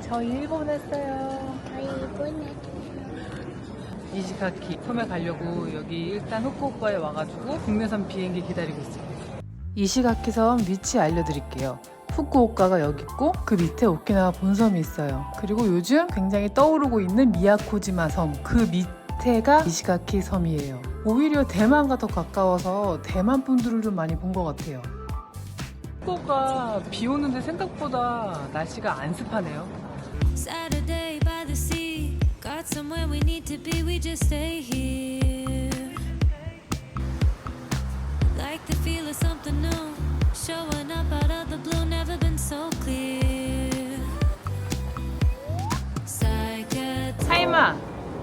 저희 일본 왔어요. 저희 일본에 이시카키 섬에 가려고 여기 일단 후쿠오카에 와가지고 국내선 비행기 기다리고 있어요. 이시가키 섬 위치 알려드릴게요. 후쿠오카가 여기 있고 그 밑에 오키나와 본섬이 있어요. 그리고 요즘 굉장히 떠오르고 있는 미야코지마 섬, 그 밑에가 이시가키 섬이에요. 오히려 대만과 더 가까워서 대만 분들을 좀 많이 본 것 같아요. 후쿠오카 비 오는데 생각보다 날씨가 안 습하네요. Saturday by the sea, got somewhere we need to be, we just stay here. Like the feel of something new, showing up out of the blue, never been so clear. Psychedelic, 하이마,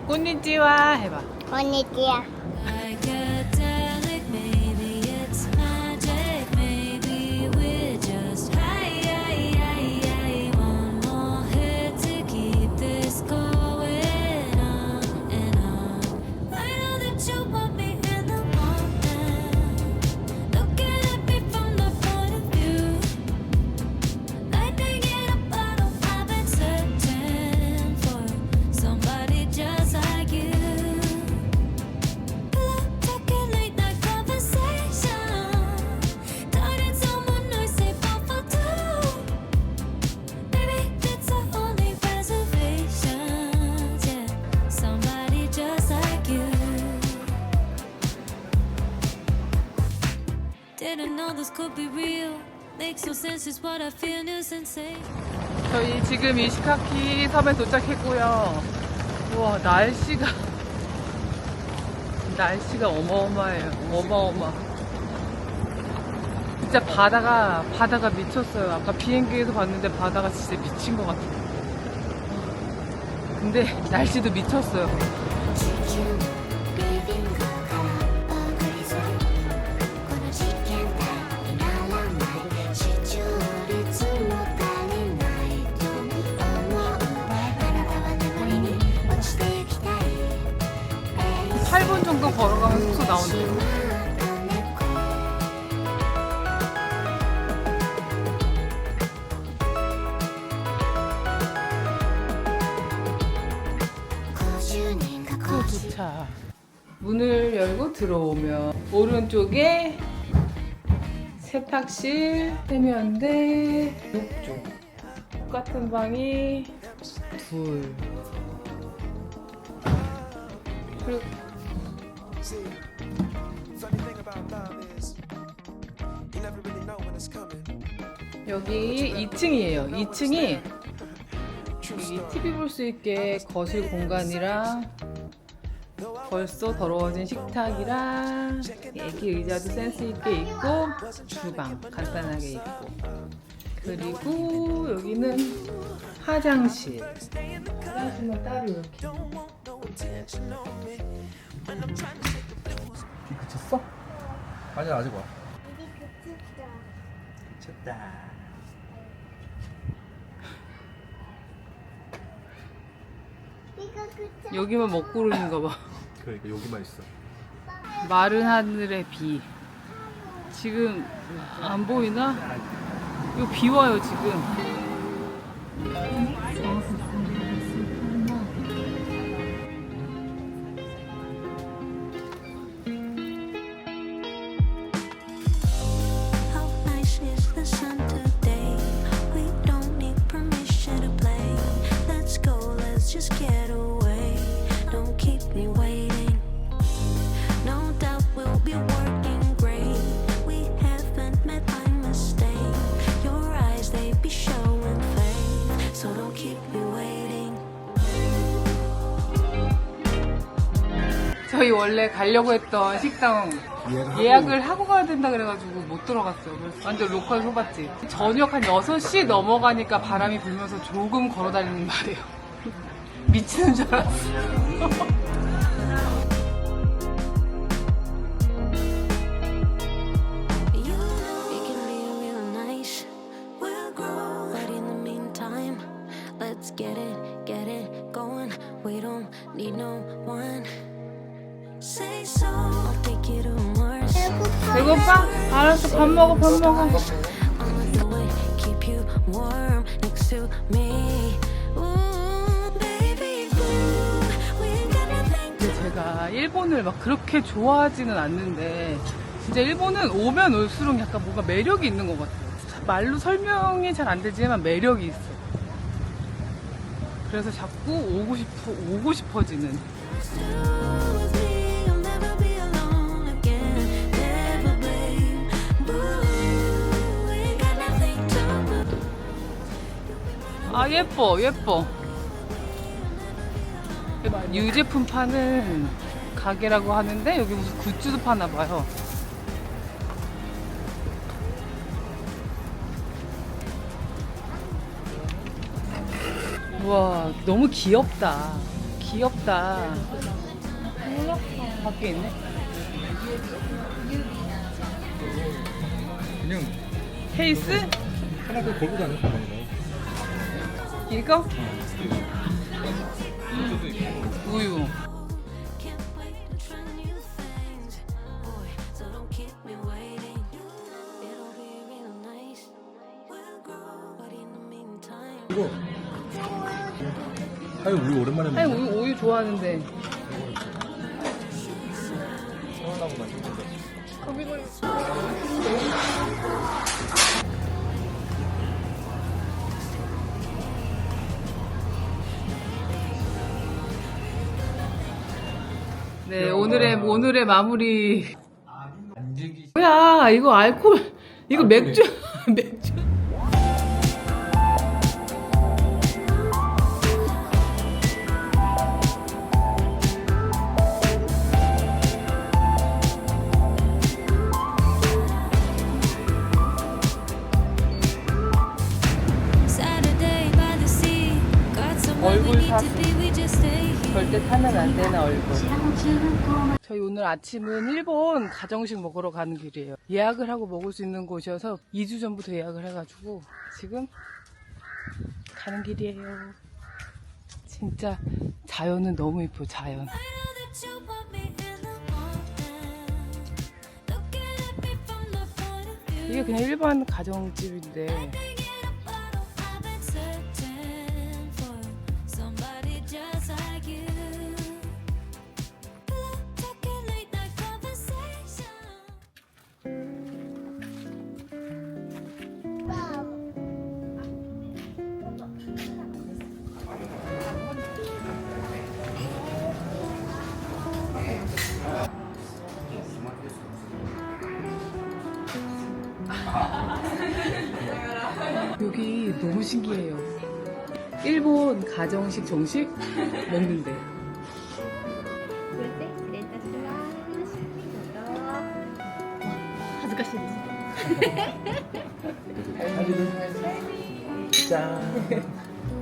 곤니치와 해봐. 건니지야. psychedelic, maybe it's magic, maybe we're just high. One more hit to keep this going on and on. I know that you want me in the moment, looking at me from the point of view. Lightning in a bottle, I've been searching for somebody just like you. Talking late night conversation, turning someone noisy for two. Maybe it's our only reservations, yeah. Somebody just like you. Didn't know this could be real. Makes no sense, it's what I feel, new sensation. 저희 지금 이시카키 섬에 도착했고요. 우와, 날씨가 어마어마해요. 어마어마. 진짜 바다가 미쳤어요. 아까 비행기에서 봤는데 바다가 진짜 미친 것 같아요. 근데 날씨도 미쳤어요. 한 8분 정도 걸어가면 숙소 나온대요. 숙소 도착. 문을 열고 들어오면 오른쪽에 세탁실, 세면대, 욕조. 똑같은 방이 둘. 그리고 여기 2층이에요. 2층이 여기 TV 볼 수 있게 거실 공간이랑 벌써 더러워진 식탁이랑 애기 의자도 센스 있게 있고 주방 간단하게 있고 그리고 여기는 화장실. 화장실은 따로 이렇게. 비 그쳤어? 아니 아직 와. 이제 그쳤어. 그쳤다. 이거 그쳤어. 여기만 먹구름인가 봐. 그러니까 여기만 있어. 마른 하늘의 비. 지금 안 보이나? 이거 비 와요 지금. How nice is the sun today? We don't need permission to play. Let's go, let's just get away. Don't keep me waiting. No doubt we'll be working great. We haven't met by mistake. Your eyes, they be showing faith. So don't keep me waiting. 저희 원래 가려고 했던 식당 예약을 하고 가야 된다 그래가지고 못 들어갔어요. 그래서 완전 로컬 소밭집. 저녁 한 6시 넘어가니까 바람이 불면서 조금 걸어 다니는 말이에요. 미치는 줄 알았어. You know it can be real nice. We'll grow, but in the meantime, let's get it going. We don't need no one. Say so, I'll take you to Mars. 배고파? 알았어, 밥 먹어, 밥 먹어. I'ma do it, keep you warm next to me. 일본을 막 그렇게 좋아하지는 않는데 진짜 일본은 오면 올수록 약간 뭔가 매력이 있는 것 같아요. 말로 설명이 잘 안 되지만 매력이 있어. 그래서 자꾸 오고 싶어지는. with me, I'll never be alone again. Never, babe. Boo, ain't got nothing to lose. 아 예뻐. 유제품 파는 가게라고 하는데 여기 무슨 굿즈도 파나 봐요. 우와 너무 귀엽다. 밖에 있네. 그냥 케이스? 하나 더 걸고 다녀 가방에다. 이거? 우유. Can't wait to try new things. Boy, so don't keep me waiting. It'll be real nice. We'll grow, but in the meantime. 이거. 아유 우리 오랜만에 아니 먹네. 우유 좋아하는데. 서운하구나. 네 오늘의 마무리. 안지기. 뭐야 이거 알코올 이거 맥주. Saturday by the sea. Got somewhere we 얼굴 need to 사진. be. We just stay here. 절대 타면 안 되는 얼굴. 저희 오늘 아침은 일본 가정식 먹으러 가는 길이에요. 예약을 하고 먹을 수 있는 곳이어서 2주 전부터 예약을 해가지고 지금 가는 길이에요. 진짜 자연은 너무 이뻐 자연. I know that you want me in the morning. Looking at me from the point of view. 이게 그냥 일반 가정집인데 Get a bottle, I've been searching for somebody just like you. Talking late night conversation. 여기 너무 신기해요. 일본 가정식 정식 먹는데. 짠.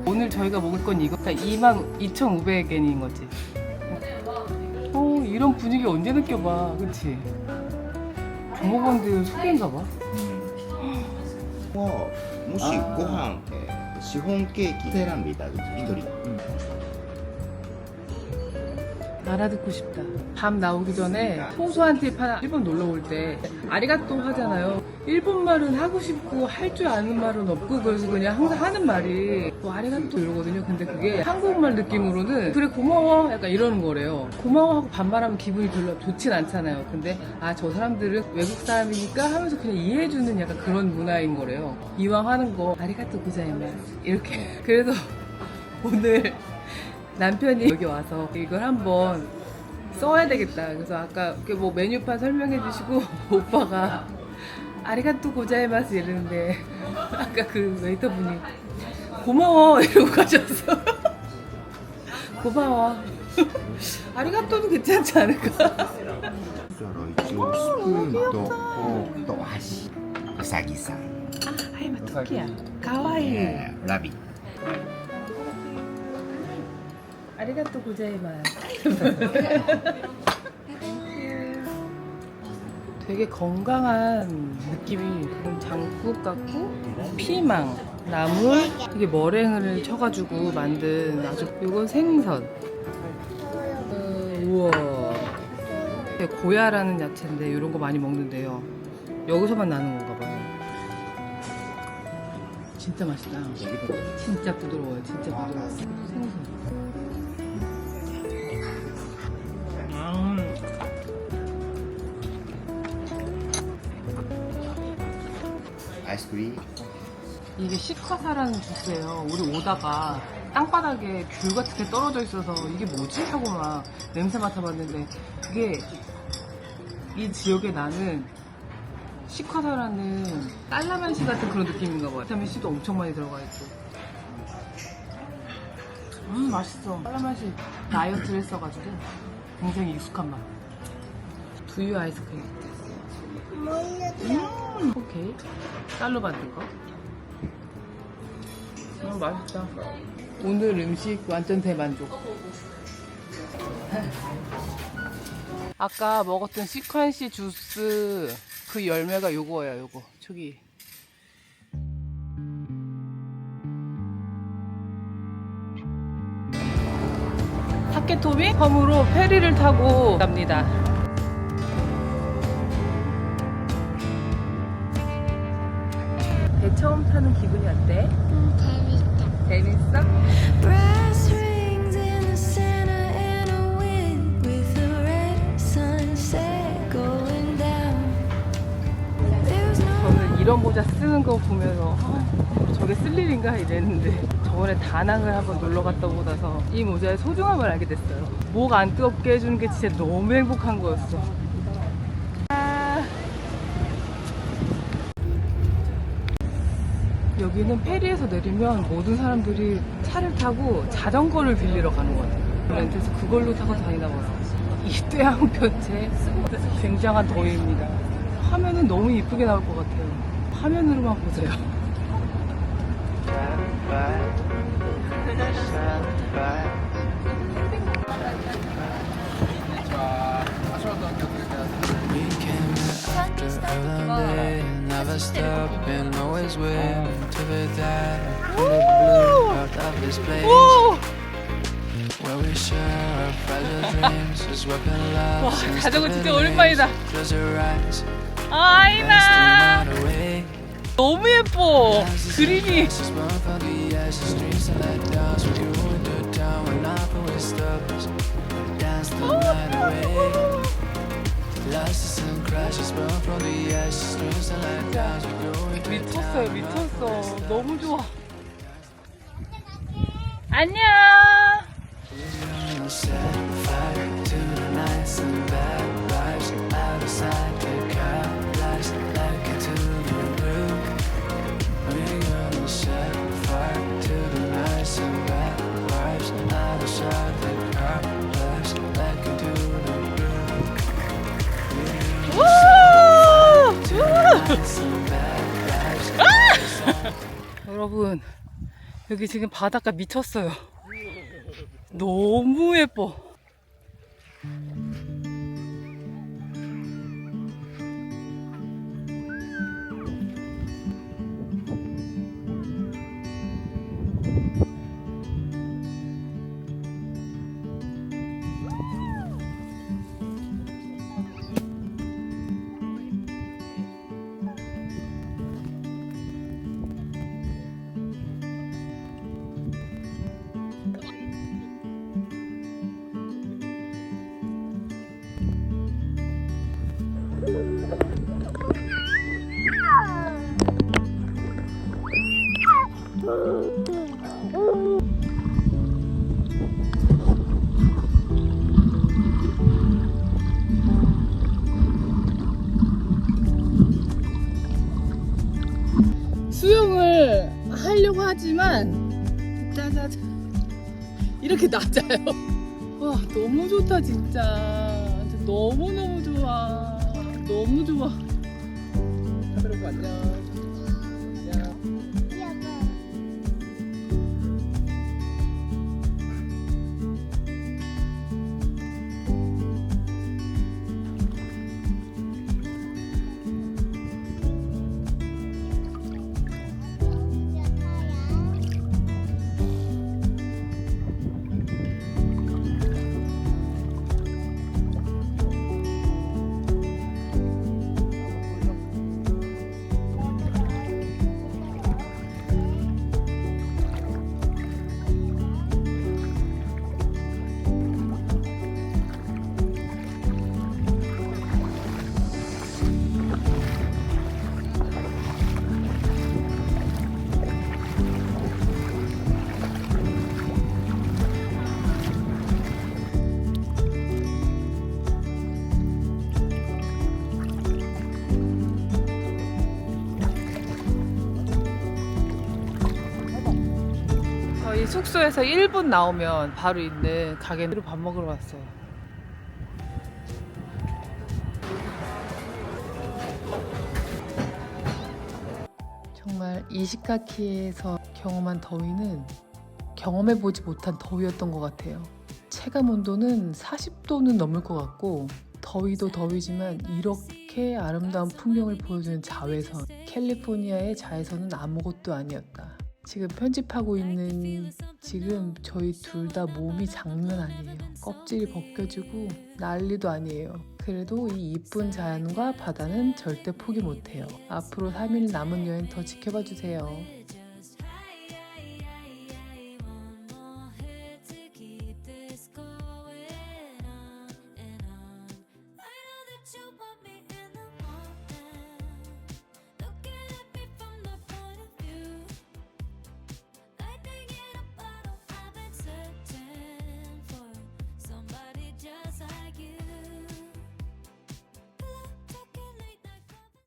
오늘 저희가 먹을 건 이거 22,500엔인 거지. 이런 분위기 언제 느껴봐, 그치? 종업원들 소개인가 봐. もしご飯、シフォンケーキ選んでいただく1人 알아듣고 싶다. 밤 나오기 전에 소소한 팁 하나. 일본 놀러 올 때 아리가또 하잖아요. 일본 말은 하고 싶고 할 줄 아는 말은 없고 그래서 그냥 항상 하는 말이 뭐 아리가또 이러거든요. 근데 그게 한국말 느낌으로는 그래 고마워 약간 이러는 거래요. 고마워하고 반말하면 기분이 별로 좋진 않잖아요. 근데 저 사람들은 외국 사람이니까 하면서 그냥 이해해주는 약간 그런 문화인 거래요. 이왕 하는 거 아리가또 고자이마스 이렇게. 그래서 오늘 남편이 여기 와서 이걸 한번 써야 되겠다. 그래서 아까 뭐 메뉴판 설명해 주시고 오빠가 아리가또 고자이마스 이러는데 아까 그 웨이터분이 고마워 이러고 가셨어. 고마워. 아리가또는 괜찮지 않을까? だから一応スプーンとフォークとお箸うさぎさん、 하이마 토끼야. 가와이. ラビット 아리가또 고자이마스. 되게 건강한 느낌이 그런 장국 같고 피망, 나물, 이게 머랭을 쳐가지고 만든 아주 이건 생선. 우와. 고야라는 야채인데 이런 거 많이 먹는데요. 여기서만 나는 건가 봐요. 진짜 맛있다. 진짜 부드러워요. 진짜 부드러워요. 생선. cream. 이게 시카사라는 주스예요. 우리 오다가 땅바닥에 귤 같은 게 떨어져 있어서 이게 뭐지? 하고 막 냄새 맡아봤는데 그게 이 지역에 나는 시카사라는 딸라만시 같은 그런 느낌인가 봐요. 비타민 C도 엄청 많이 들어가 있고. 맛있어. 딸라만시 다이어트를 했어가지고 굉장히 익숙한 맛. 두유 아이스크림. 오케이. 쌀로 만든 거. 맛있다. 오늘 음식 완전 대만족. 아까 먹었던 시퀀시 주스 그 열매가 요거예요. 요거 저기. 타케토미 섬으로 페리를 타고 갑니다. 배 처음 타는 기분이 어때? 재밌다. 재밌어? Brass rings in the center and a wind with a red sunset going down. There's no 저는 이런 모자 쓰는 거 보면서 저게 쓸 일인가 이랬는데 저번에 다낭을 한번 놀러 갔다 오고 나서 이 모자의 소중함을 알게 됐어요. 목 안 뜨겁게 해주는 게 진짜 너무 행복한 거였어. 여기는 페리에서 내리면 모든 사람들이 차를 타고 자전거를 빌리러 가는 것 같아요. 렌트해서 그걸로 타고 다니나 봐요. 이때양볕에 굉장한 더위입니다. 화면은 너무 이쁘게 나올 것 같아요. 화면으로만 보세요. We came after a long day, never stopping, always waiting to be there. Cool blue out of this place where we share our fragile dreams, just weapon love. 와, since 자전거 the 진짜 village. 오랜만이다. Close your eyes, 아이나 dance the night away. 너무 예뻐. As the 그림이 sun burns from the ashes, streets and let downs with you into town when nothing will stop us. Dance the night away. Lost and crashes burn from the ashes, streets and let downs with you into 미쳤어요, town. 미쳤어. 너무 좋아. 안녕. Set fire to the nights and bad vibes out of sight. The car lights like into the room. We're gonna set fire to the nights and bad vibes out of sight. The car lights like into the room. Nights and bad vibes. 여러분, 여기 지금 바닷가 미쳤어요. 너무 예뻐. 수영을 하려고 하지만 짜자잔 이렇게 낮아요. 와 너무 좋다 진짜. 너무너무 좋아. 너무 좋아. 카메라 안녕. 안녕. 숙소에서 1분 나오면 바로 있는 가게로 밥 먹으러 왔어요. 정말 이시카키에서 경험한 더위는 경험해보지 못한 더위였던 것 같아요. 체감 온도는 40도는 넘을 것 같고 더위도 더위지만 이렇게 아름다운 풍경을 보여주는 자외선, 캘리포니아의 자외선은 아무것도 아니었다. 지금 편집하고 있는 지금 저희 둘 다 몸이 장난 아니에요. 껍질이 벗겨지고 난리도 아니에요. 그래도 이 이쁜 자연과 바다는 절대 포기 못해요. 앞으로 3일 남은 여행 더 지켜봐 주세요.